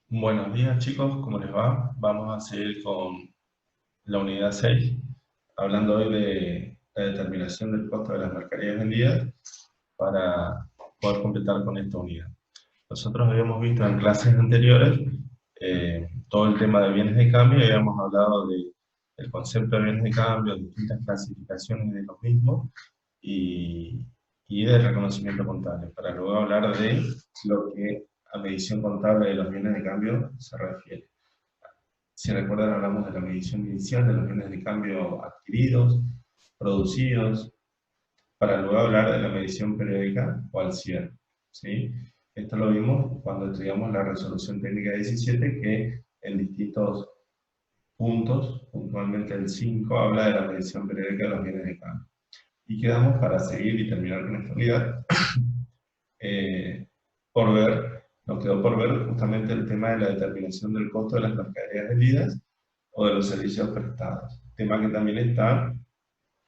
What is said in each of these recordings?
Buenos días chicos, ¿cómo les va? Vamos a seguir con la unidad 6, hablando hoy de la determinación del costo de las mercaderías vendidas para poder completar con esta unidad. Nosotros habíamos visto en clases anteriores todo el tema de bienes de cambio y habíamos hablado del concepto de bienes de cambio, distintas clasificaciones de los mismos y, y del reconocimiento contable, para luego hablar de lo que a medición contable de los bienes de cambio se refiere. Si recuerdan, hablamos de la medición inicial de los bienes de cambio adquiridos, producidos, para luego hablar de la medición periódica o al cierre, ¿sí? Esto lo vimos cuando estudiamos la resolución técnica 17, que en distintos puntos, puntualmente el 5, habla de la medición periódica de los bienes de cambio. Y quedamos para seguir y terminar con esta unidad por ver, nos quedó por ver justamente el tema de la determinación del costo de las mercaderías vendidas o de los servicios prestados. Tema que también está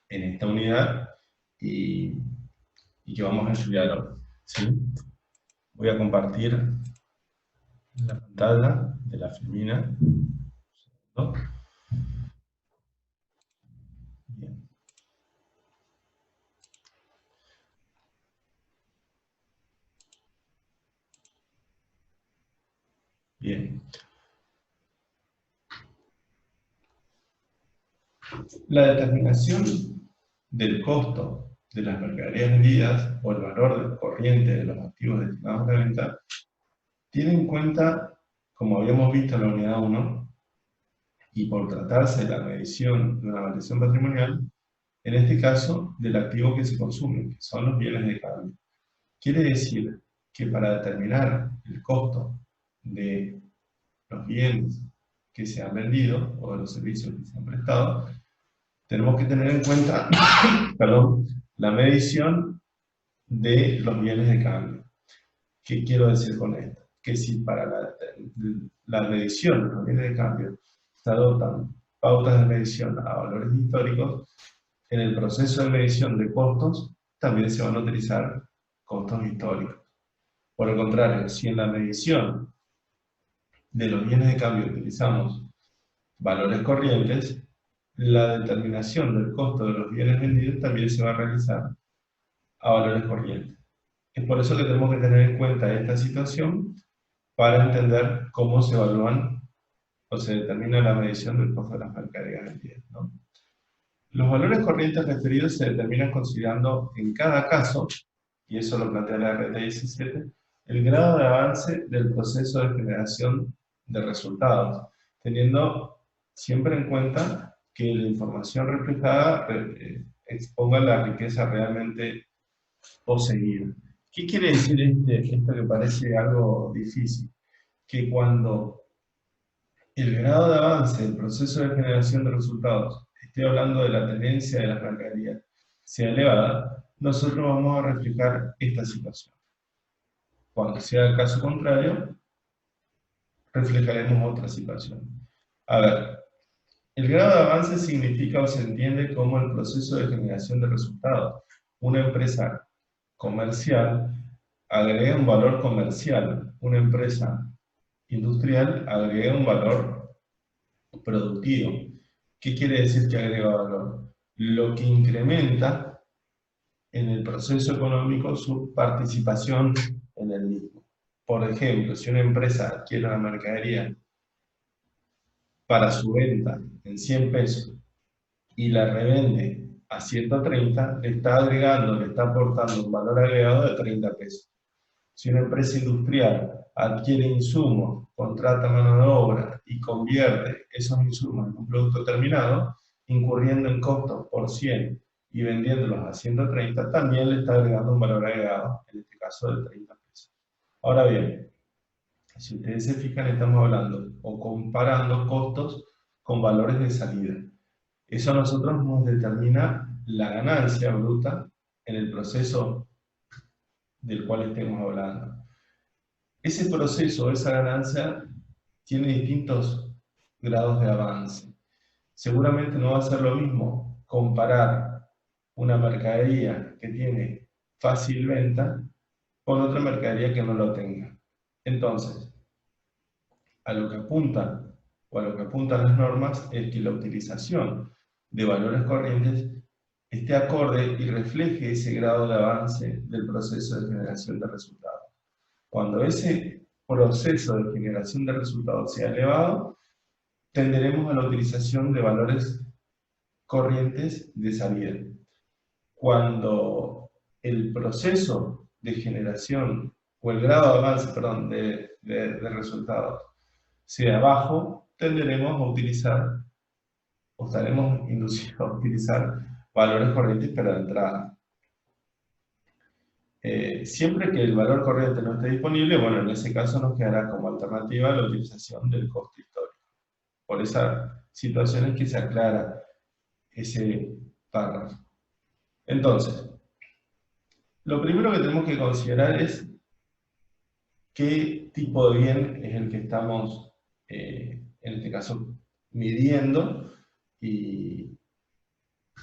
en esta unidad y, y que vamos a estudiar hoy, ¿sí? Voy a compartir la pantalla de la Filmina, ¿no? Bien. Bien. La determinación del costo de las mercaderías vendidas o el valor corriente de los activos destinados a la venta tiene en cuenta, como habíamos visto en la unidad 1, y por tratarse de la medición de una variación patrimonial, en este caso del activo que se consume, que son los bienes de cambio. Quiere decir que para determinar el costo de los bienes que se han vendido o de los servicios que se han prestado, tenemos que tener en cuenta perdón, la medición de los bienes de cambio. ¿Qué quiero decir con esto? Que si para la medición de los bienes de cambio se adoptan pautas de medición a valores históricos, en el proceso de medición de costos también se van a utilizar costos históricos. Por el contrario, si en la medición de los bienes de cambio utilizamos valores corrientes, la determinación del costo de los bienes vendidos también se va a realizar a valores corrientes. Es por eso que tenemos que tener en cuenta esta situación para entender cómo se evalúan o se determina la medición del costo de las mercaderías vendidas, ¿no? Los valores corrientes referidos se determinan considerando en cada caso, y eso lo plantea la RT 17, el grado de avance del proceso de generación de resultados, teniendo siempre en cuenta que la información reflejada exponga la riqueza realmente poseída. ¿Qué quiere decir esto que parece algo difícil? Que cuando el grado de avance del proceso de generación de resultados, estoy hablando de la tenencia de las mercaderías, sea elevada, nosotros vamos a reflejar esta situación. Cuando sea el caso contrario, reflejaremos otra situación. A ver, el grado de avance significa o se entiende como el proceso de generación de resultados. Una empresa comercial agrega un valor comercial, una empresa industrial agrega un valor productivo. ¿Qué quiere decir que agrega valor? Lo que incrementa en el proceso económico su participación en el mismo. Por ejemplo, si una empresa adquiere una mercadería para su venta en 100 pesos y la revende a 130, le está agregando, le está aportando un valor agregado de 30 pesos. Si una empresa industrial adquiere insumos, contrata mano de obra y convierte esos insumos en un producto terminado, incurriendo en costos por 100 y vendiéndolos a 130, también le está agregando un valor agregado, en este caso de 30 pesos. Ahora bien, si ustedes se fijan, estamos hablando o comparando costos con valores de salida. Eso a nosotros nos determina la ganancia bruta en el proceso del cual estemos hablando. Ese proceso, esa ganancia, tiene distintos grados de avance. Seguramente no va a ser lo mismo comparar una mercadería que tiene fácil venta con otra mercadería que no lo tenga. Entonces, a lo que apuntan, o a lo que apuntan las normas, es que la utilización de valores corrientes esté acorde y refleje ese grado de avance del proceso de generación de resultados. Cuando ese proceso de generación de resultados sea elevado, tenderemos a la utilización de valores corrientes de salida. Cuando el proceso de generación o el grado de avance, perdón, de resultados sea bajo, tenderemos a utilizar o estaremos inducidos a utilizar valores corrientes para la entrada. Siempre que el valor corriente no esté disponible, bueno, en ese caso nos quedará como alternativa la utilización del costo histórico. Por esa situación es que se aclara ese párrafo. Entonces, lo primero que tenemos que considerar es qué tipo de bien es el que estamos, en este caso, midiendo y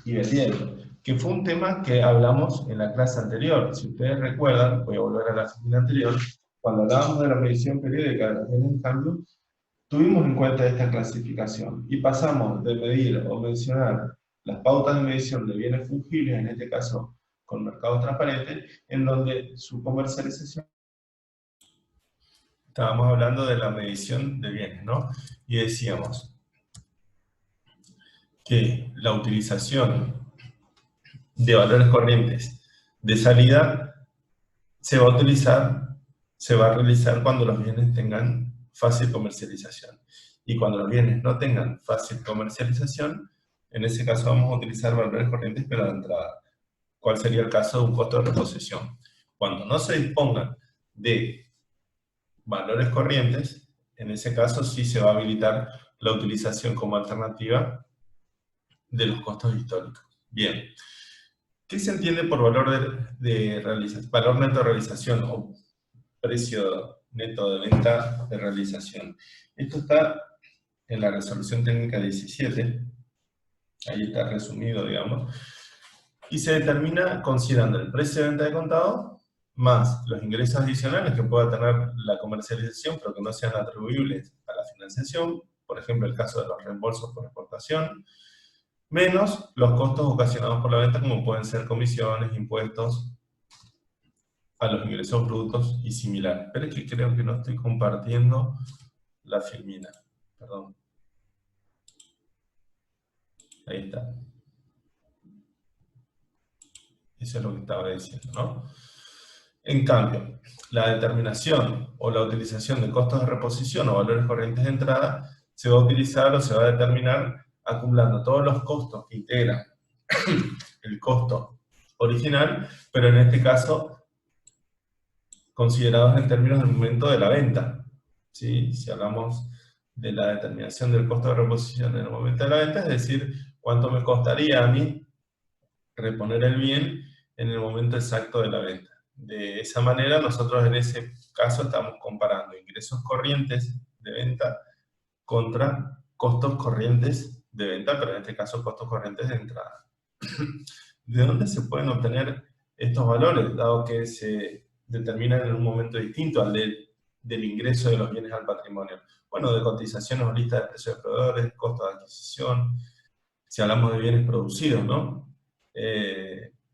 vendiendo, que fue un tema que hablamos en la clase anterior. Si ustedes recuerdan, voy a volver a la sesión anterior, cuando hablábamos de la medición periódica de los bienes en cambio, tuvimos en cuenta esta clasificación y pasamos de medir o mencionar las pautas de medición de bienes fungibles, en este caso con mercados transparentes, en donde su comercialización, estábamos hablando de la medición de bienes, ¿no? Y decíamos que la utilización de valores corrientes de salida se va a realizar cuando los bienes tengan fácil comercialización. Y cuando los bienes no tengan fácil comercialización, en ese caso vamos a utilizar valores corrientes para la entrada. ¿Cuál sería el caso de un costo de reposición? Cuando no se dispongan de valores corrientes, en ese caso sí se va a habilitar la utilización como alternativa de los costos históricos. Bien. ¿Qué se entiende por valor valor neto de realización o precio neto de venta de realización? Esto está en la resolución técnica 17, ahí está resumido, digamos, y se determina considerando el precio de venta de contado más los ingresos adicionales que pueda tener la comercialización, pero que no sean atribuibles a la financiación, por ejemplo, el caso de los reembolsos por exportación, menos los costos ocasionados por la venta, como pueden ser comisiones, impuestos a los ingresos brutos y similares. Pero es que creo que no estoy compartiendo la filmina. Perdón. Ahí está. Eso es lo que estaba diciendo, ¿no? En cambio, la determinación o la utilización de costos de reposición o valores corrientes de entrada se va a utilizar o se va a determinar acumulando todos los costos que integran el costo original, pero en este caso considerados en términos del momento de la venta. ¿Sí? Si hablamos de la determinación del costo de reposición en el momento de la venta, es decir, cuánto me costaría a mí reponer el bien en el momento exacto de la venta. De esa manera, nosotros en ese caso estamos comparando ingresos corrientes de venta contra costos corrientes de venta, pero en este caso costos corrientes de entrada. ¿De dónde se pueden obtener estos valores, dado que se determinan en un momento distinto al del ingreso de los bienes al patrimonio? Bueno, de cotizaciones o lista de precios de proveedores, costo de adquisición, si hablamos de bienes producidos, ¿no?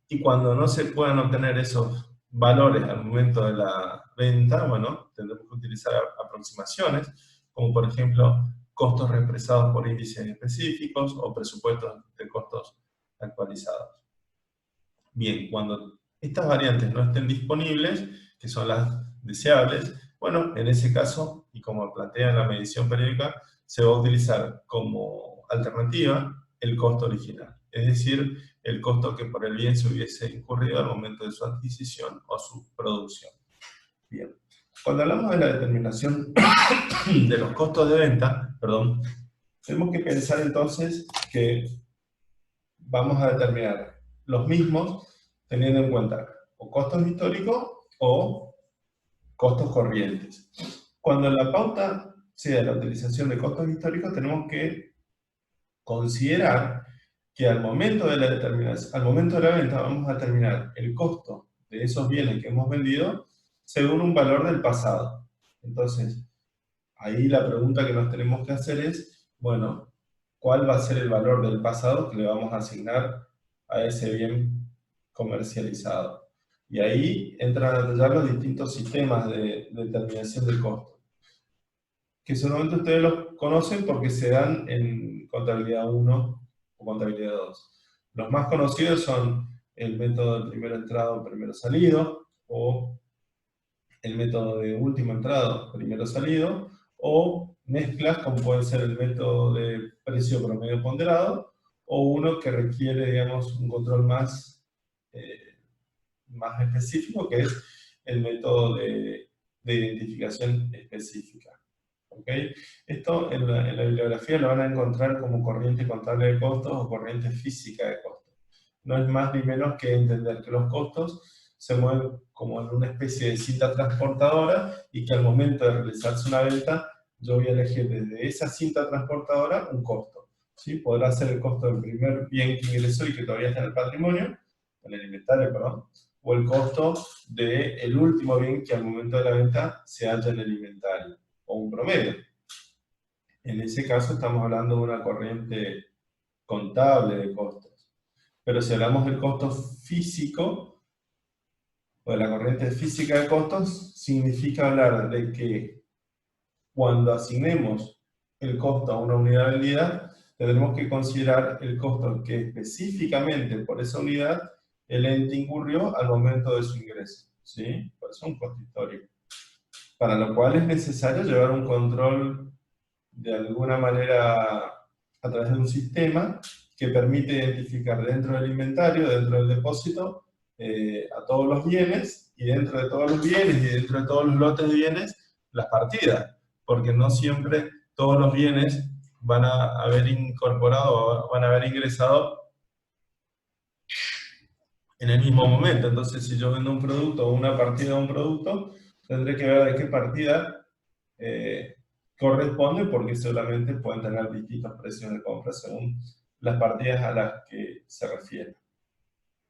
Y cuando no se puedan obtener esos valores al momento de la venta, bueno, tendremos que utilizar aproximaciones, como por ejemplo, costos represados por índices específicos o presupuestos de costos actualizados. Bien, cuando estas variantes no estén disponibles, que son las deseables, bueno, en ese caso, y como plantea en la medición periódica, se va a utilizar como alternativa el costo original, es decir, el costo que por el bien se hubiese incurrido al momento de su adquisición o su producción. Bien, cuando hablamos de la determinación de los costos de venta, perdón, tenemos que pensar entonces que vamos a determinar los mismos teniendo en cuenta o costos históricos o costos corrientes. Cuando la pauta sea la utilización de costos históricos, tenemos que considerar que al momento de la determinación, al momento de la venta, vamos a determinar el costo de esos bienes que hemos vendido según un valor del pasado. Entonces, ahí la pregunta que nos tenemos que hacer es, bueno, ¿cuál va a ser el valor del pasado que le vamos a asignar a ese bien comercializado? Y ahí entran a detallar los distintos sistemas de determinación del costo, que seguramente ustedes los conocen porque se dan en contabilidad 1 o contabilidad 2. Los más conocidos son el método de primero entrado, primero salido, o el método de último entrado, primero salido, o mezclas como puede ser el método de precio promedio ponderado, o uno que requiere, digamos, un control más específico, que es el método de identificación específica. ¿Okay? Esto en la bibliografía lo van a encontrar como corriente contable de costos o corriente física de costos. No es más ni menos que entender que los costos se mueven como en una especie de cinta transportadora y que al momento de realizarse una venta yo voy a elegir desde esa cinta transportadora un costo. ¿Sí? Podrá ser el costo del primer bien que ingresó y que todavía está en el patrimonio, en el inventario, perdón, o el costo del último bien que al momento de la venta se halla en el inventario, o un promedio. En ese caso estamos hablando de una corriente contable de costos. Pero si hablamos del costo físico, o de la corriente física de costos, significa hablar de que cuando asignemos el costo a una unidad vendida, tendremos que considerar el costo que específicamente por esa unidad el ente incurrió al momento de su ingreso. ¿Sí? Por eso es un costo histórico. Para lo cual es necesario llevar un control de alguna manera a través de un sistema que permite identificar dentro del inventario, dentro del depósito, a todos los bienes, y dentro de todos los bienes y dentro de todos los lotes de bienes, las partidas, porque no siempre todos los bienes van a haber incorporado o van a haber ingresado en el mismo momento. Entonces, si yo vendo un producto o una partida de un producto, tendré que ver de qué partida corresponde, porque seguramente pueden tener distintos precios de compra según las partidas a las que se refiere.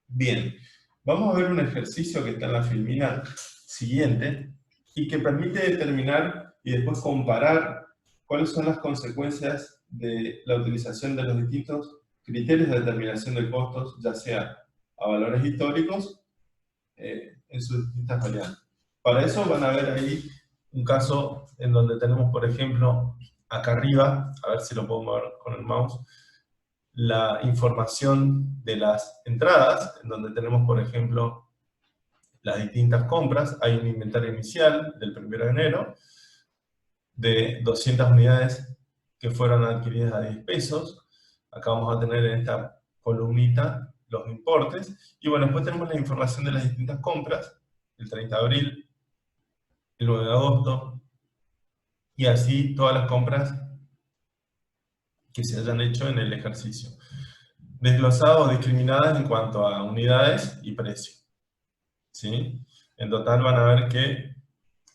Bien, vamos a ver un ejercicio que está en la filmina siguiente y que permite determinar y después comparar cuáles son las consecuencias de la utilización de los distintos criterios de determinación de costos, ya sea a valores históricos en sus distintas variantes. Para eso van a ver ahí un caso en donde tenemos, por ejemplo, acá arriba, a ver si lo puedo mover con el mouse, la información de las entradas, en donde tenemos, por ejemplo, las distintas compras. Hay un inventario inicial del 1 de enero de 200 unidades que fueron adquiridas a 10 pesos. Acá vamos a tener en esta columnita los importes. Y bueno, después tenemos la información de las distintas compras, el 30 de abril, el 9 de agosto, y así todas las compras que se hayan hecho en el ejercicio. Desglosadas o discriminadas en cuanto a unidades y precio. ¿Sí? En total van a ver que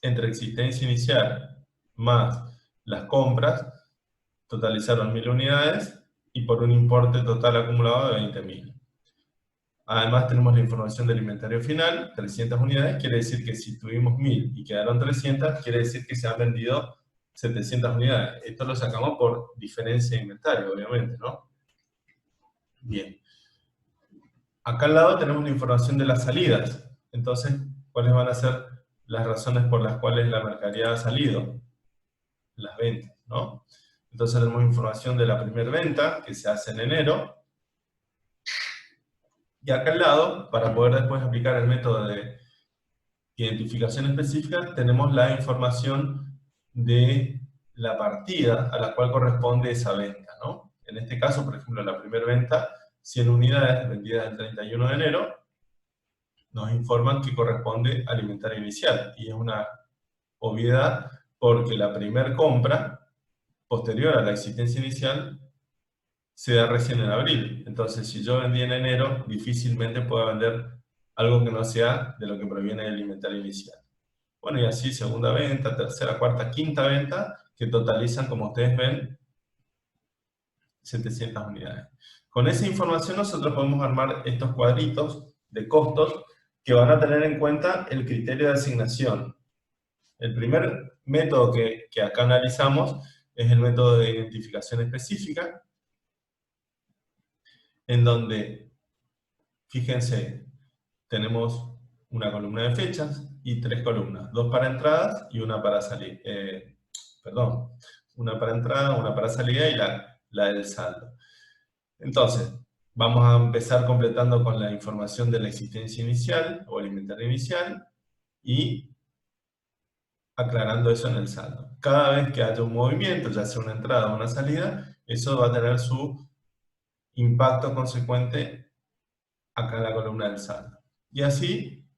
entre existencia inicial más las compras totalizaron 1000 unidades y por un importe total acumulado de 20.000. Además tenemos la información del inventario final, 300 unidades, quiere decir que si tuvimos 1000 y quedaron 300, quiere decir que se han vendido 700 unidades. Esto lo sacamos por diferencia de inventario, obviamente, ¿no? Bien. Acá al lado tenemos la información de las salidas. Entonces, ¿cuáles van a ser las razones por las cuales la mercadería ha salido? Las ventas, ¿no? Entonces tenemos información de la primera venta, que se hace en enero. Y acá al lado, para poder después aplicar el método de identificación específica, tenemos la información de la partida a la cual corresponde esa venta, ¿no? En este caso, por ejemplo, la primera venta, 100 unidades vendidas el 31 de enero, nos informan que corresponde al inventario inicial. Y es una obviedad porque la primera compra, posterior a la existencia inicial, se da recién en abril. Entonces, si yo vendí en enero, difícilmente puedo vender algo que no sea de lo que proviene del inventario inicial. Bueno, y así segunda venta, tercera, cuarta, quinta venta, que totalizan, como ustedes ven, 700 unidades. Con esa información nosotros podemos armar estos cuadritos de costos que van a tener en cuenta el criterio de asignación El primer método que acá analizamos es el método de identificación específica, en donde, fíjense, tenemos una columna de fechas y 3 columnas, 2 para entradas y una para salir, perdón, una para entrada, una para salida y la del saldo. Entonces, vamos a empezar completando con la información de la existencia inicial o el inventario inicial y aclarando eso en el saldo. Cada vez que haya un movimiento, ya sea una entrada o una salida, eso va a tener su impacto consecuente acá en la columna del saldo. Y así,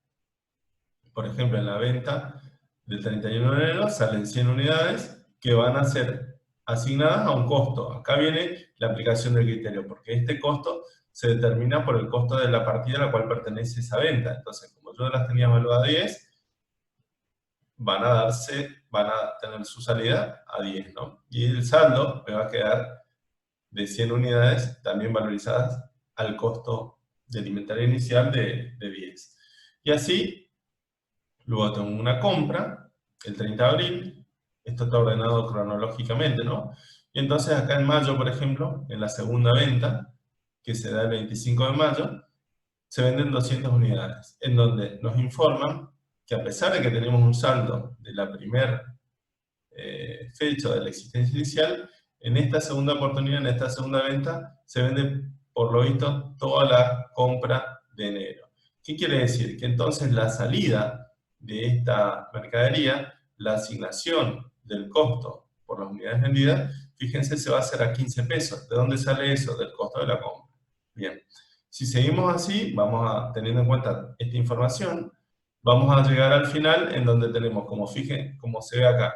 por ejemplo, en la venta del 31 de enero salen 100 unidades que van a ser asignadas a un costo. Acá viene la aplicación del criterio, porque este costo se determina por el costo de la partida a la cual pertenece esa venta. Entonces, como yo las tenía evaluadas a 10, van a tener su salida a 10, ¿no? Y el saldo me va a quedar de 100 unidades también valorizadas al costo del inventario inicial de 10. Y así, luego tengo una compra, el 30 de abril, esto está ordenado cronológicamente, ¿no? Y entonces acá en mayo, por ejemplo, en la segunda venta, que se da el 25 de mayo, se venden 200 unidades, en donde nos informan que a pesar de que tenemos un saldo de la primera fecha de la existencia inicial, en esta segunda oportunidad, en esta segunda venta, se vende por lo visto toda la compra de enero. ¿Qué quiere decir? Que entonces la salida de esta mercadería, la asignación del costo por las unidades vendidas, fíjense, se va a hacer a 15 pesos. ¿De dónde sale eso? Del costo de la compra. Bien. Si seguimos así, teniendo en cuenta esta información, vamos a llegar al final en donde tenemos, como se ve acá,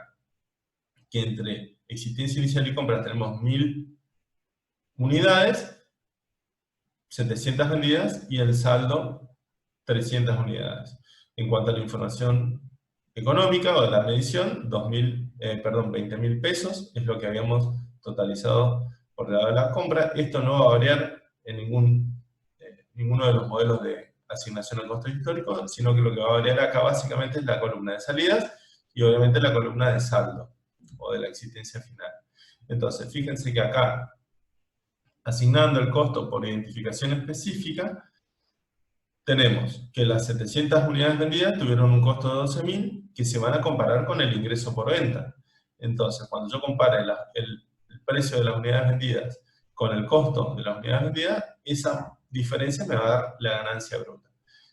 que entre existencia inicial y compras tenemos 1000 unidades, 700 vendidas y el saldo 300 unidades. En cuanto a la información económica o de la medición, 20.000 pesos es lo que habíamos totalizado por lado de la compra. Esto no va a variar en ninguno de los modelos de asignación al costo histórico, sino que lo que va a variar acá básicamente es la columna de salidas y obviamente la columna de saldo o de la existencia final. Entonces, fíjense que acá, asignando el costo por identificación específica, tenemos que las 700 unidades vendidas tuvieron un costo de 12.000 que se van a comparar con el ingreso por venta. Entonces, cuando yo compare el precio de las unidades vendidas con el costo de las unidades vendidas, esa diferencia me va a dar la ganancia bruta.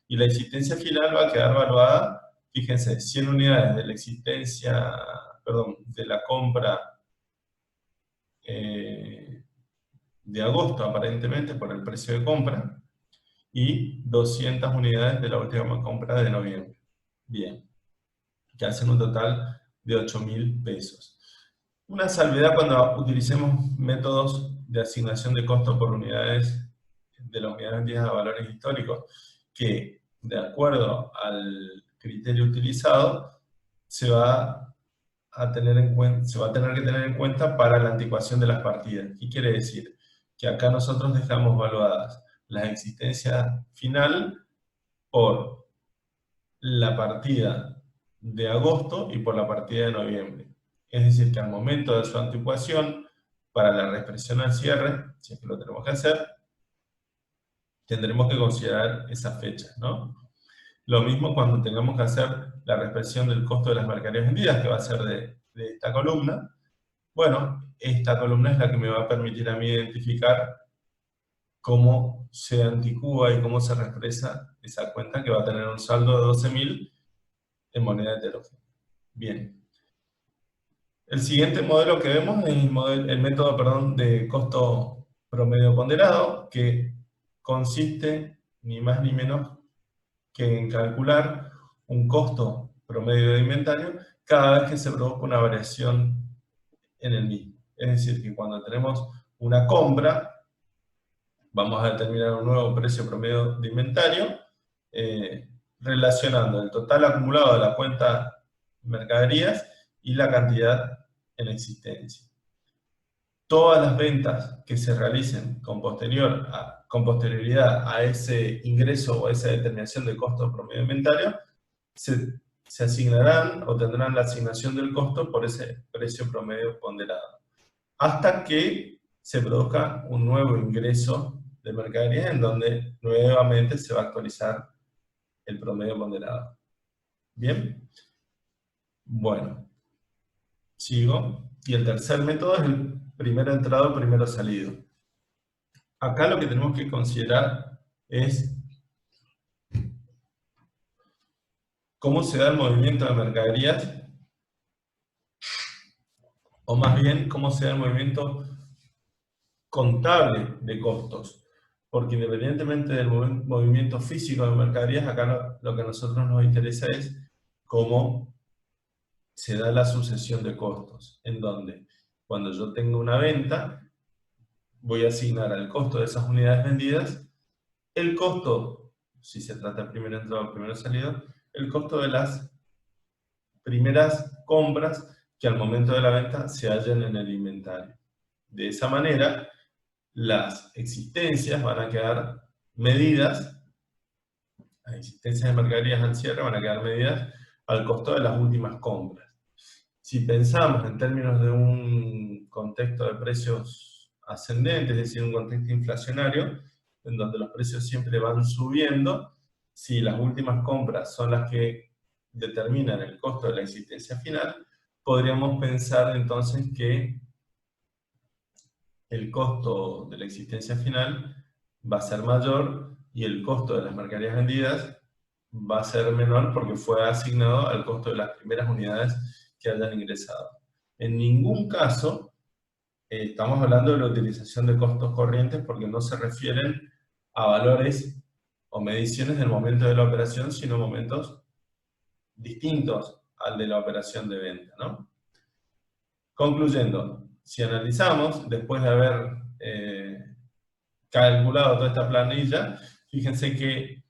Y la existencia final va a quedar evaluada, fíjense, 100 unidades de la existencia, perdón, de la compra de agosto, aparentemente, por el precio de compra, y 200 unidades de la última compra de noviembre. Bien, que hacen un total de 8.000 pesos. Una salvedad cuando utilicemos métodos de asignación de costo por unidades de las unidades vendidas a valores históricos, que de acuerdo al criterio utilizado se va a tener que tener en cuenta para la anticuación de las partidas. ¿Qué quiere decir? Que acá nosotros dejamos evaluadas la existencia final por la partida de agosto y por la partida de noviembre. Es decir, que al momento de su anticuación, para la reexpresión al cierre, si es que lo tenemos que hacer, tendremos que considerar esas fechas, ¿no? Lo mismo cuando tengamos que hacer la reexpresión del costo de las mercaderías vendidas, que va a ser de esta columna. Bueno, esta columna es la que me va a permitir a mí identificar cómo se anticúa y cómo se reexpresa esa cuenta que va a tener un saldo de 12.000 en moneda heterogénea. Bien. El siguiente modelo que vemos es el método, perdón, de costo promedio ponderado, que consiste ni más ni menos que en calcular un costo promedio de inventario cada vez que se produzca una variación en el mismo. Es decir, que cuando tenemos una compra, vamos a determinar un nuevo precio promedio de inventario, relacionando el total acumulado de la cuenta mercaderías y la cantidad en existencia. Todas las ventas que se realicen con posterioridad a ese ingreso o a esa determinación de costo promedio de inventario se se asignarán o tendrán la asignación del costo por ese precio promedio ponderado, hasta que se produzca un nuevo ingreso de mercadería en donde nuevamente se va a actualizar el promedio ponderado. ¿Bien? Bueno, sigo. Y el tercer método es el primero entrado, primero salido. Acá lo que tenemos que considerar es cómo se da el movimiento de mercaderías, o más bien cómo se da el movimiento contable de costos. Porque independientemente del movimiento físico de mercaderías, acá lo que a nosotros nos interesa es cómo se da la sucesión de costos, en donde cuando yo tengo una venta, voy a asignar al costo de esas unidades vendidas el costo, si se trata de primero entrado o primero salido, el costo de las primeras compras que al momento de la venta se hallen en el inventario. De esa manera, las existencias van a quedar medidas, las existencias de mercaderías al cierre van a quedar medidas al costo de las últimas compras. Si pensamos en términos de un contexto de precios ascendentes, es decir, un contexto inflacionario, en donde los precios siempre van subiendo, si las últimas compras son las que determinan el costo de la existencia final, podríamos pensar entonces que el costo de la existencia final va a ser mayor y el costo de las mercaderías vendidas va a ser menor porque fue asignado al costo de las primeras unidades que hayan ingresado. En ningún caso estamos hablando de la utilización de costos corrientes porque no se refieren a valores o mediciones del momento de la operación, sino momentos distintos al de la operación de venta, ¿no? Concluyendo, si analizamos, después de haber calculado toda esta planilla, fíjense que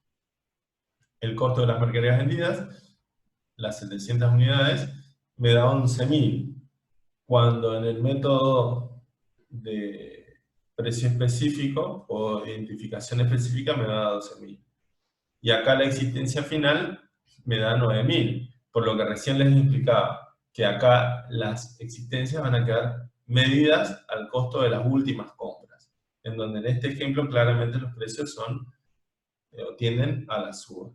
el costo de las mercaderías vendidas, las 700 unidades, me da 11.000, cuando en el método de precio específico o identificación específica me da 12.000. Y acá la existencia final me da 9.000, por lo que recién les explicaba, que acá las existencias van a quedar medidas al costo de las últimas compras, en donde en este ejemplo claramente los precios son o tienden a la suba.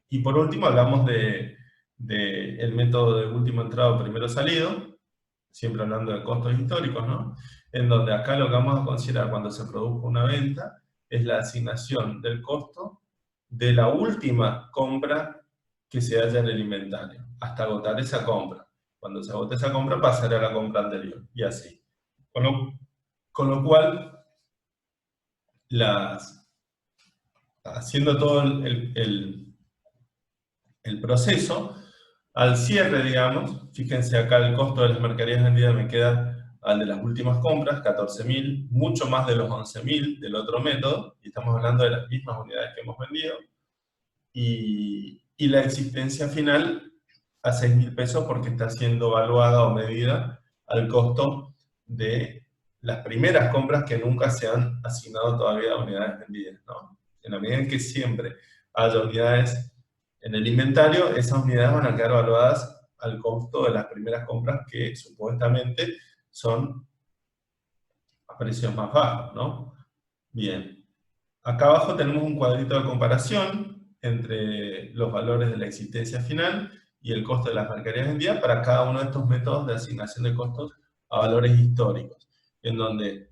Y por último hablamos el método de último entrado, primero salido, siempre hablando de costos históricos, ¿no? En donde acá lo que vamos a considerar cuando se produzca una venta es la asignación del costo de la última compra que se haya en el inventario, hasta agotar esa compra. Cuando se agote esa compra, pasará a la compra anterior, y así. Con lo cual, haciendo todo el proceso, al cierre, digamos, fíjense acá el costo de las mercaderías vendidas me queda al de las últimas compras, 14.000, mucho más de los 11.000 del otro método, y estamos hablando de las mismas unidades que hemos vendido, y la existencia final a 6.000 pesos porque está siendo evaluada o medida al costo de las primeras compras que nunca se han asignado todavía a unidades vendidas, ¿no? En la medida en que siempre haya unidades en el inventario, esas unidades van a quedar evaluadas al costo de las primeras compras que supuestamente son a precios más bajos, ¿no? Bien. Acá abajo tenemos un cuadrito de comparación entre los valores de la existencia final y el costo de las mercaderías vendidas para cada uno de estos métodos de asignación de costos a valores históricos, en donde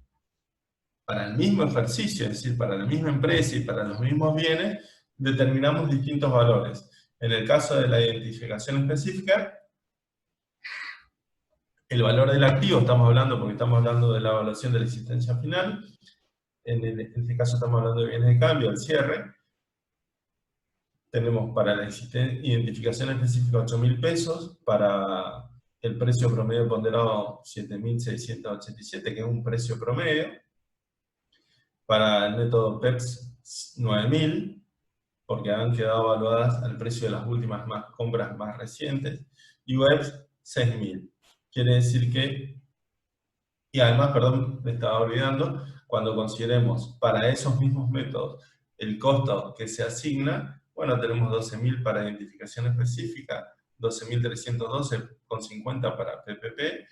para el mismo ejercicio, es decir, para la misma empresa y para los mismos bienes, determinamos distintos valores. En el caso de la identificación específica, el valor del activo, estamos hablando porque estamos hablando de la evaluación de la existencia final, en este caso estamos hablando de bienes de cambio, el cierre. Tenemos para la identificación específica 8.000 pesos, para el precio promedio ponderado 7.687, que es un precio promedio. Para el método PEPS 9.000, porque han quedado evaluadas al precio de las últimas compras más recientes. Y WEBS 6.000. Quiere decir que, y además, perdón, me estaba olvidando, cuando consideremos para esos mismos métodos el costo que se asigna, Bueno, tenemos 12.000 para identificación específica, 12.312,50 para PPP,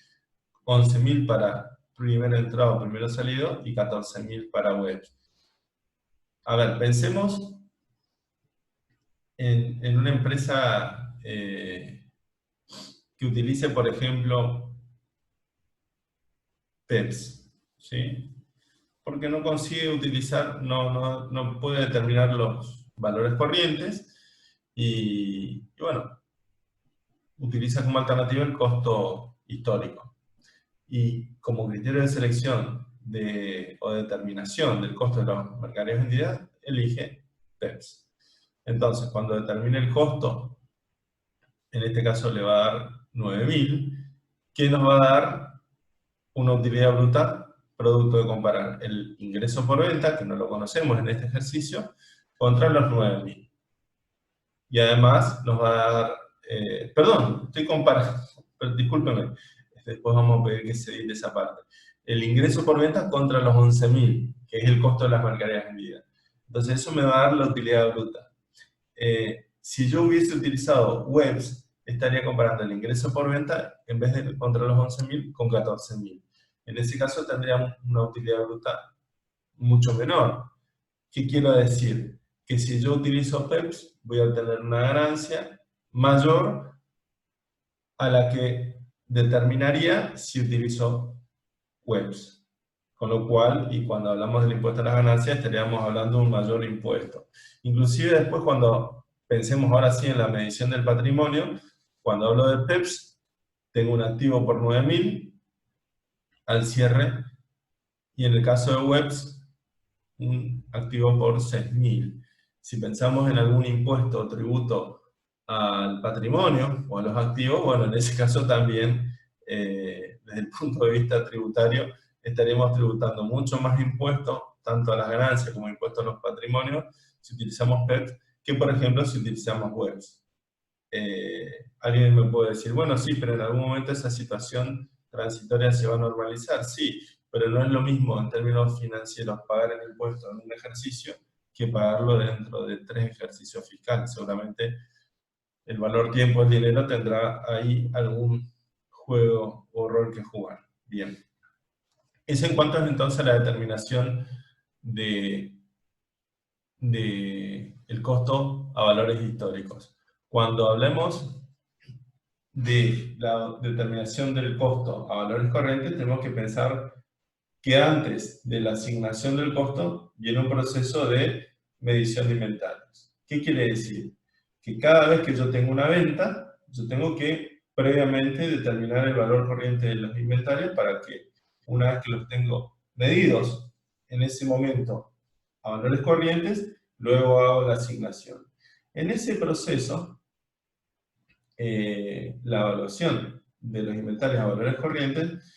11.000 para primer entrado, primero salido, y 14.000 para webs. A ver, pensemos en una empresa que utilice, por ejemplo, PEPs, ¿sí? Porque no consigue utilizar, no puede determinar los valores corrientes y bueno, utiliza como alternativa el costo histórico. Y como criterio de selección o determinación del costo de las mercaderías vendidas, elige PEPs. Entonces, cuando determine el costo, en este caso le va a dar 9.000, que nos va a dar una utilidad bruta producto de comparar el ingreso por venta, que no lo conocemos en este ejercicio, contra los 9.000. Y además nos va a dar, perdón, estoy comparando, discúlpeme, después vamos a pedir que se edite esa parte. El ingreso por venta contra los 11.000, que es el costo de las mercaderías vendidas. Entonces eso me va a dar la utilidad bruta. Si yo hubiese utilizado webs, estaría comparando el ingreso por venta en vez de contra los 11.000 con 14.000. En ese caso tendríamos una utilidad bruta mucho menor. ¿Qué quiero decir? Que si yo utilizo PEPs, voy a obtener una ganancia mayor a la que determinaría si utilizo webs. Con lo cual, y cuando hablamos del impuesto a las ganancias, estaríamos hablando de un mayor impuesto. Inclusive después cuando pensemos ahora sí en la medición del patrimonio, cuando hablo de PEPs, tengo un activo por 9.000 al cierre, y en el caso de webs, un activo por 6.000. Si pensamos en algún impuesto o tributo al patrimonio o a los activos, bueno, en ese caso también, desde el punto de vista tributario, estaremos tributando mucho más impuestos, tanto a las ganancias como impuestos a los patrimonios, si utilizamos PEPs, que por ejemplo si utilizamos webs. Alguien me puede decir, bueno, sí, pero en algún momento esa situación transitoria se va a normalizar. Sí, pero no es lo mismo en términos financieros pagar el impuesto en un ejercicio que pagarlo dentro de 3 ejercicios fiscales. Seguramente el valor tiempo del dinero tendrá ahí algún juego o rol que jugar. Bien. Eso en cuanto es entonces la determinación de el costo a valores históricos. Cuando hablemos de la determinación del costo a valores corrientes, tenemos que pensar que antes de la asignación del costo viene un proceso de medición de inventarios. ¿Qué quiere decir? Que cada vez que yo tengo una venta, yo tengo que previamente determinar el valor corriente de los inventarios para que una vez que los tengo medidos en ese momento a valores corrientes, luego hago la asignación. En ese proceso, la evaluación de los inventarios a valores corrientes,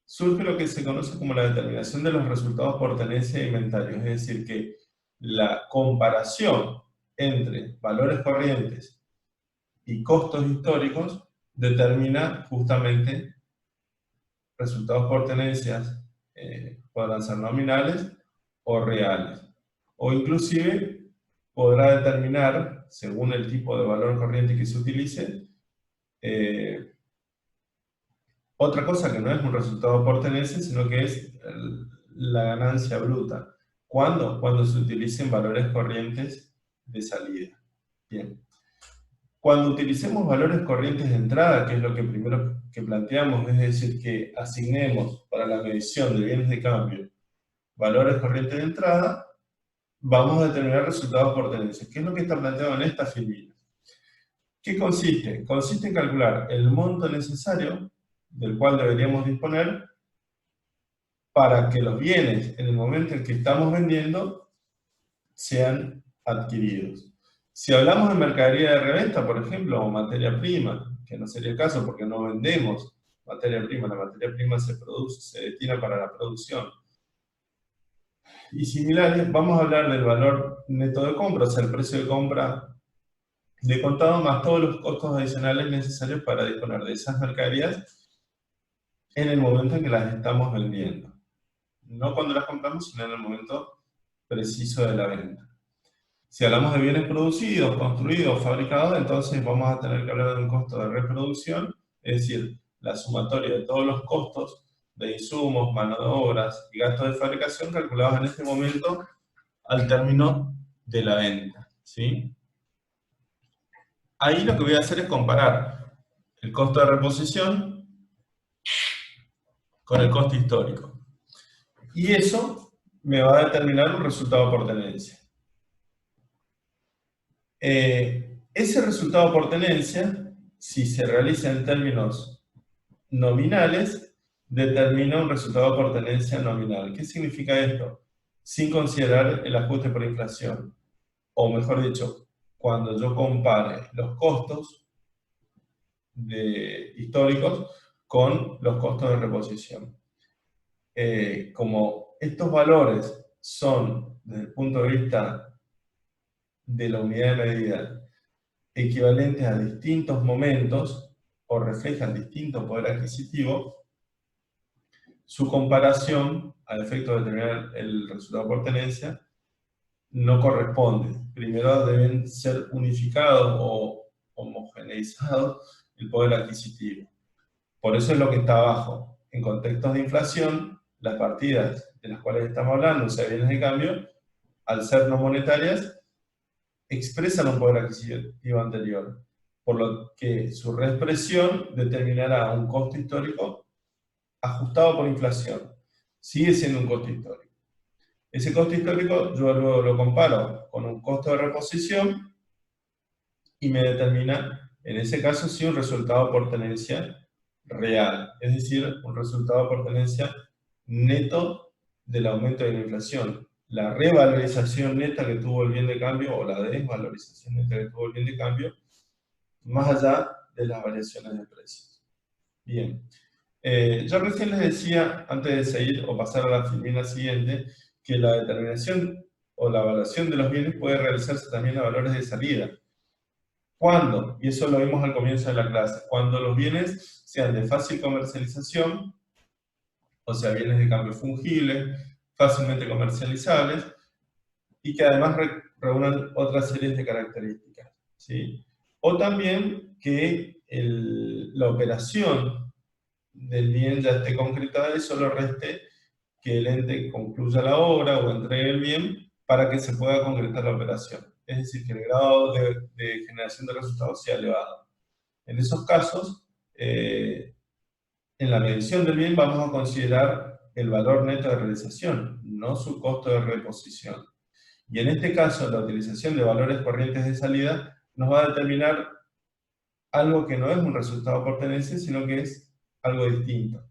surge lo que se conoce como la determinación de los resultados por tenencia de inventarios, es decir, que la comparación entre valores corrientes y costos históricos determina justamente resultados por tenencias, podrán ser nominales o reales, o inclusive podrá determinar, según el tipo de valor corriente que se utilice, otra cosa que no es un resultado por tenencia, sino que es la ganancia bruta. ¿Cuándo? Cuando se utilicen valores corrientes de salida. Bien. Cuando utilicemos valores corrientes de entrada, que es lo que primero que planteamos, es decir, que asignemos para la medición de bienes de cambio valores corrientes de entrada, vamos a determinar resultados por tenencia. ¿Qué es lo que está planteado en esta figura? ¿Qué consiste? Consiste en calcular el monto necesario del cual deberíamos disponer para que los bienes, en el momento en que estamos vendiendo, sean adquiridos. Si hablamos de mercadería de reventa, por ejemplo, o materia prima, que no sería el caso porque no vendemos materia prima, la materia prima se produce, se destina para la producción, y similares, vamos a hablar del valor neto de compra, o sea, el precio de compra de contado más todos los costos adicionales necesarios para disponer de esas mercaderías en el momento en que las estamos vendiendo. No cuando las compramos, sino en el momento preciso de la venta. Si hablamos de bienes producidos, construidos, fabricados, entonces vamos a tener que hablar de un costo de reproducción, es decir, la sumatoria de todos los costos de insumos, mano de obras y gastos de fabricación calculados en este momento al término de la venta, ¿sí? Ahí lo que voy a hacer es comparar el costo de reposición con el costo histórico. Y eso me va a determinar un resultado por tenencia. Ese resultado por tenencia, si se realiza en términos nominales, determina un resultado por tenencia nominal. ¿Qué significa esto? Sin considerar el ajuste por inflación. O mejor dicho, cuando yo compare los costos históricos con los costos de reposición. Como estos valores son, desde el punto de vista de la unidad de medida, equivalentes a distintos momentos o reflejan distinto poder adquisitivo, su comparación, al efecto de determinar el resultado por tenencia, no corresponde. Primero deben ser unificados o homogeneizados el poder adquisitivo. Por eso es lo que está abajo. En contextos de inflación, las partidas de las cuales estamos hablando, o sea, bienes de cambio, al ser no monetarias, expresan un poder adquisitivo anterior, por lo que su reexpresión determinará un costo histórico ajustado por inflación. Sigue siendo un costo histórico. Ese costo histórico yo lo comparo con un costo de reposición y me determina, en ese caso, sí un resultado por tenencia real, es decir, un resultado por tenencia neto del aumento de la inflación. La revalorización neta que tuvo el bien de cambio o la desvalorización neta que tuvo el bien de cambio, más allá de las variaciones de precios. Bien. Yo recién les decía, antes de seguir o pasar a la filmina siguiente, que la determinación o la evaluación de los bienes puede realizarse también a valores de salida. ¿Cuándo? Y eso lo vimos al comienzo de la clase. Cuando los bienes sean de fácil comercialización, o sea, bienes de cambio fungibles, fácilmente comercializables, y que además reúnan otras series de características, ¿sí? O también que la operación del bien ya esté concretada y solo reste que el ente concluya la obra o entregue el bien para que se pueda concretar la operación. Es decir, que el grado de generación de resultados sea elevado. En esos casos, en la medición del bien vamos a considerar el valor neto de realización, no su costo de reposición. Y en este caso, la utilización de valores corrientes de salida nos va a determinar algo que no es un resultado por tenencia, sino que es algo distinto.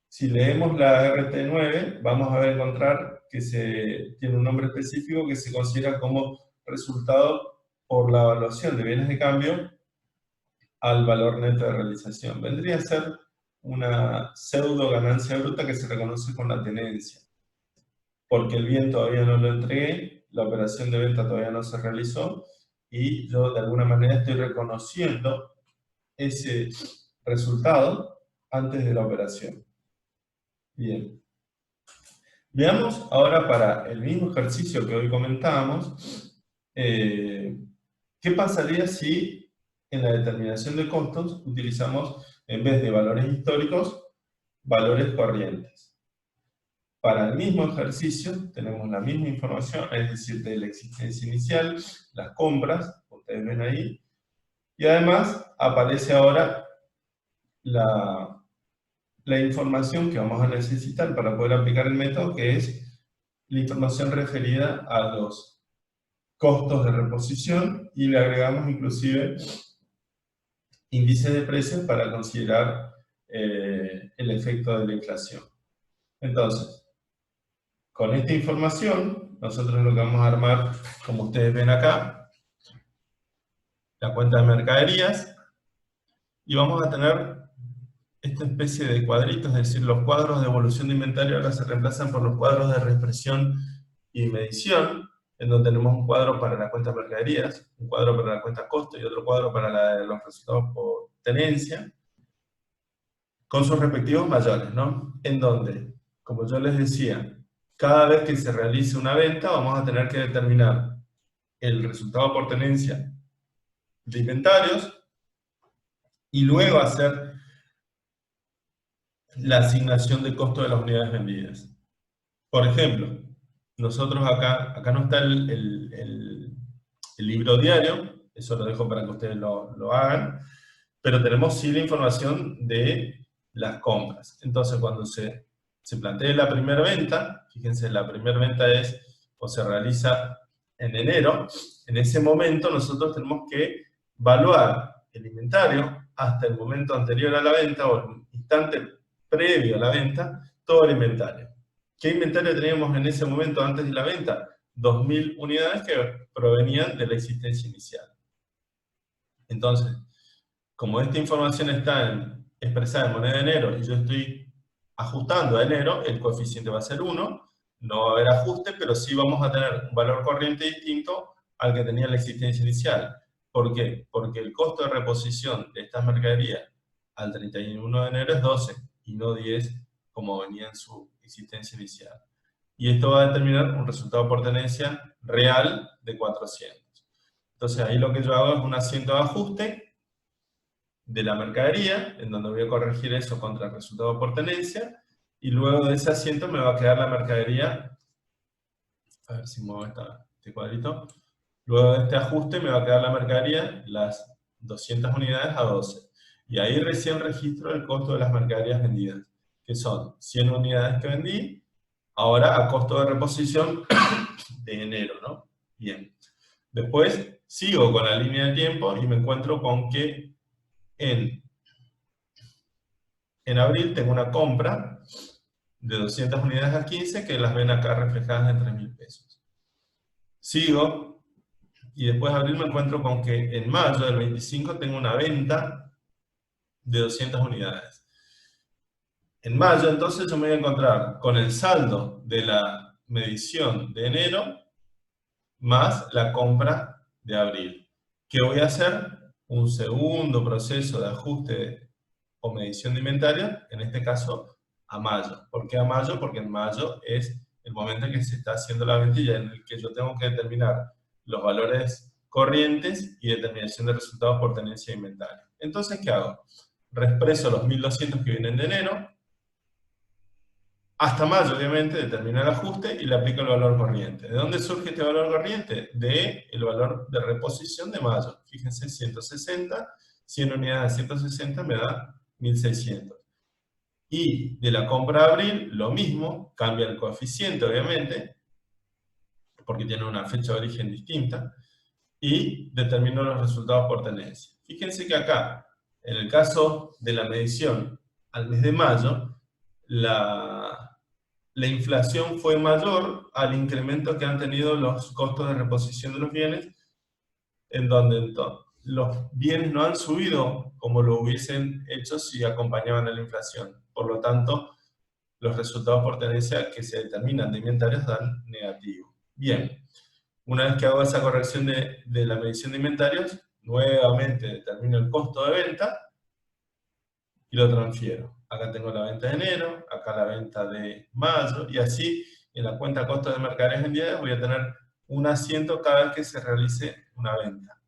Si leemos la RT9, vamos a encontrar que tiene un nombre específico que se considera como resultado por la evaluación de bienes de cambio al valor neto de realización. Vendría a ser una pseudo ganancia bruta que se reconoce con la tenencia. Porque el bien todavía no lo entregué, la operación de venta todavía no se realizó, y yo de alguna manera estoy reconociendo ese resultado antes de la operación. Bien. Veamos ahora para el mismo ejercicio que hoy comentábamos, ¿qué pasaría si en la determinación de costos utilizamos, en vez de valores históricos, valores corrientes? Para el mismo ejercicio tenemos la misma información, es decir, de la existencia inicial, las compras, ustedes ven ahí, y además aparece ahora la información que vamos a necesitar para poder aplicar el método, que es la información referida a los costos de reposición, y le agregamos inclusive índices de precios para considerar el efecto de la inflación. Entonces, con esta información, nosotros lo que vamos a armar, como ustedes ven acá, la cuenta de mercaderías, y vamos a tener esta especie de cuadritos, es decir, los cuadros de evolución de inventario ahora se reemplazan por los cuadros de reexpresión y medición, en donde tenemos un cuadro para la cuenta de mercaderías, un cuadro para la cuenta costo y otro cuadro para los resultados por tenencia, con sus respectivos mayores, ¿no? En donde, como yo les decía, cada vez que se realice una venta vamos a tener que determinar el resultado por tenencia de inventarios y luego hacer la asignación de costo de las unidades vendidas. Por ejemplo, nosotros acá no está el libro diario, eso lo dejo para que ustedes lo hagan, pero tenemos sí la información de las compras. Entonces, cuando se plantea la primera venta, fíjense, la primera venta es, o se realiza en enero, en ese momento nosotros tenemos que evaluar el inventario hasta el momento anterior a la venta, o el instante previo a la venta, todo el inventario. ¿Qué inventario teníamos en ese momento antes de la venta? 2.000 unidades que provenían de la existencia inicial. Entonces, como esta información está expresada en moneda de enero y yo estoy ajustando a enero, el coeficiente va a ser 1, no va a haber ajuste, pero sí vamos a tener un valor corriente distinto al que tenía la existencia inicial. ¿Por qué? Porque el costo de reposición de estas mercaderías al 31 de enero es 12 y no 10 como venía en su existencia inicial. Y esto va a determinar un resultado por tenencia real de 400. Entonces ahí lo que yo hago es un asiento de ajuste de la mercadería, en donde voy a corregir eso contra el resultado por tenencia, y luego de ese asiento me va a quedar la mercadería, a ver si muevo este cuadrito, luego de este ajuste me va a quedar la mercadería, las 200 unidades a 12. Y ahí recién registro el costo de las mercaderías vendidas, que son 100 unidades que vendí, ahora a costo de reposición de enero, ¿no? Bien. Después sigo con la línea de tiempo y me encuentro con que en abril tengo una compra de 200 unidades a 15 que las ven acá reflejadas en 3.000 pesos. Sigo y después de abril me encuentro con que en mayo del 25 tengo una venta de 200 unidades. En mayo entonces yo me voy a encontrar con el saldo de la medición de enero más la compra de abril. ¿Qué voy a hacer? Un segundo proceso de ajuste o medición de inventario, en este caso a mayo. ¿Por qué a mayo? Porque en mayo es el momento en que se está haciendo la ventilla, en el que yo tengo que determinar los valores corrientes y determinación de resultados por tenencia de inventario. Entonces, ¿qué hago? Reexpreso los 1.200 que vienen de enero, hasta mayo, obviamente, determina el ajuste y le aplica el valor corriente. ¿De dónde surge este valor corriente? Del valor de reposición de mayo. Fíjense, 160, 100 unidades de 160 me da 1.600. Y de la compra de abril, lo mismo, cambia el coeficiente, obviamente, porque tiene una fecha de origen distinta, y determino los resultados por tenencia. Fíjense que acá, en el caso de la medición al mes de mayo, la inflación fue mayor al incremento que han tenido los costos de reposición de los bienes, en donde los bienes no han subido como lo hubiesen hecho si acompañaban a la inflación. Por lo tanto, los resultados por tenencia que se determinan de inventarios dan negativo. Bien, una vez que hago esa corrección de la medición de inventarios, nuevamente determino el costo de venta y lo transfiero. Acá tengo la venta de enero, acá la venta de mayo, y así en la cuenta costo de mercaderías vendidas voy a tener un asiento cada vez que se realice una venta.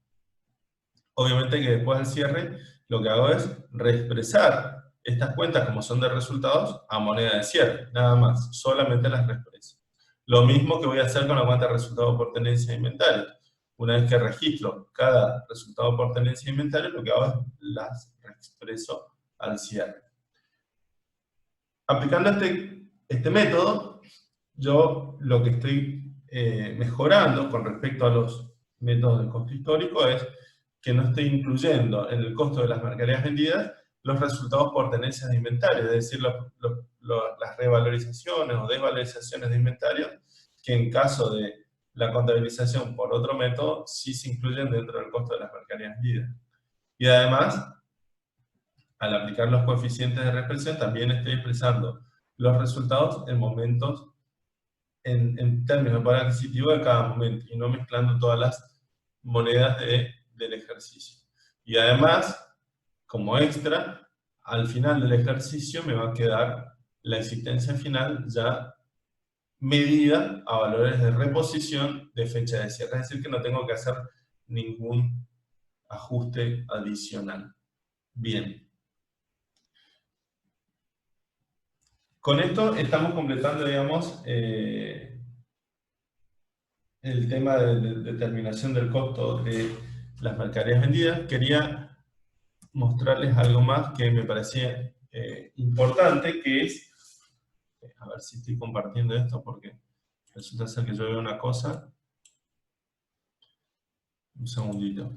Obviamente que después del cierre lo que hago es reexpresar estas cuentas como son de resultados a moneda de cierre, nada más, solamente las reexpreso. Lo mismo que voy a hacer con la cuenta de resultados por tenencia de inventario. Una vez que registro cada resultado por tenencia de inventario, lo que hago es las reexpreso al cierre. Aplicando este método, yo lo que estoy mejorando con respecto a los métodos de costo histórico es que no estoy incluyendo en el costo de las mercaderías vendidas los resultados por tenencias de inventario, es decir, las revalorizaciones o desvalorizaciones de inventario, que en caso de la contabilización por otro método, sí se incluyen dentro del costo de las mercaderías vendidas. Y además, al aplicar los coeficientes de reexpresión, también estoy expresando los resultados en momentos, en términos de poder adquisitivo de cada momento, y no mezclando todas las monedas del ejercicio. Y además, como extra, al final del ejercicio me va a quedar la existencia final ya medida a valores de reposición de fecha de cierre. Es decir, que no tengo que hacer ningún ajuste adicional. Bien. Con esto estamos completando, digamos, el tema de determinación del costo de las mercaderías vendidas. Quería mostrarles algo más que me parecía importante, que es, a ver si estoy compartiendo esto porque resulta ser que yo veo una cosa. Un segundito.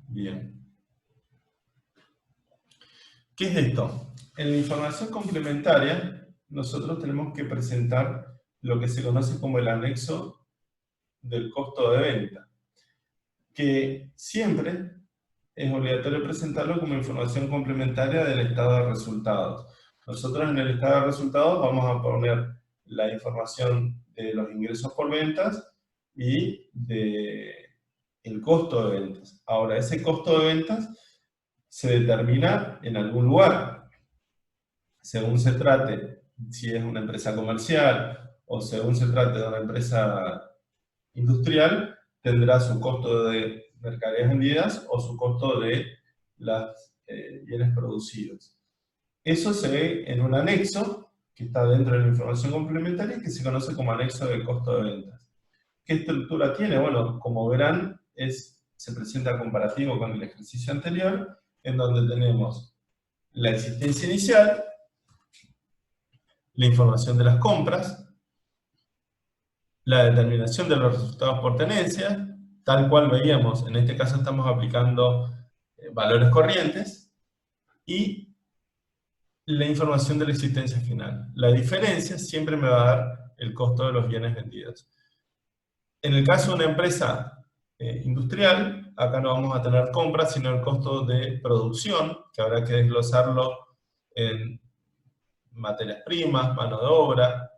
Bien. ¿Qué es esto? En la información complementaria, nosotros tenemos que presentar lo que se conoce como el anexo del costo de venta, que siempre es obligatorio presentarlo como información complementaria del estado de resultados. Nosotros en el estado de resultados vamos a poner la información de los ingresos por ventas y del costo de ventas. Ahora, ese costo de ventas se determina en algún lugar, según se trate, si es una empresa comercial o según se trate de una empresa industrial, tendrá su costo de mercaderías vendidas o su costo de los bienes producidos. Eso se ve en un anexo que está dentro de la información complementaria que se conoce como anexo de costo de ventas. ¿Qué estructura tiene? Bueno, como verán, se presenta comparativo con el ejercicio anterior, en donde tenemos la existencia inicial, la información de las compras, la determinación de los resultados por tenencia, tal cual veíamos, en este caso estamos aplicando valores corrientes, y la información de la existencia final. La diferencia siempre me va a dar el costo de los bienes vendidos. En el caso de una empresa industrial, acá no vamos a tener compras, sino el costo de producción, que habrá que desglosarlo en materias primas, mano de obra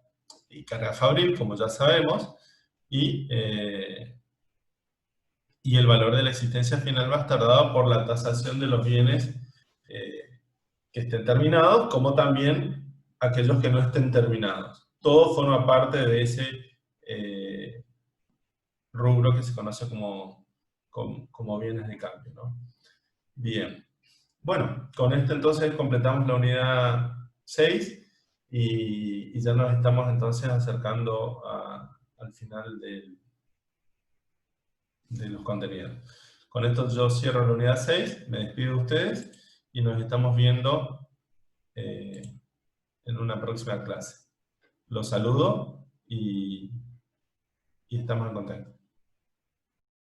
y carga fabril, como ya sabemos, y el valor de la existencia final va a estar dado por la tasación de los bienes que estén terminados, como también aquellos que no estén terminados. Todo forma parte de ese rubro que se conoce como bienes de cambio, ¿no? Bien. Bueno, con esto entonces completamos la unidad 6 y ya nos estamos entonces acercando al final de los contenidos. Con esto yo cierro la unidad 6, me despido de ustedes y nos estamos viendo en una próxima clase. Los saludo y estamos en contacto.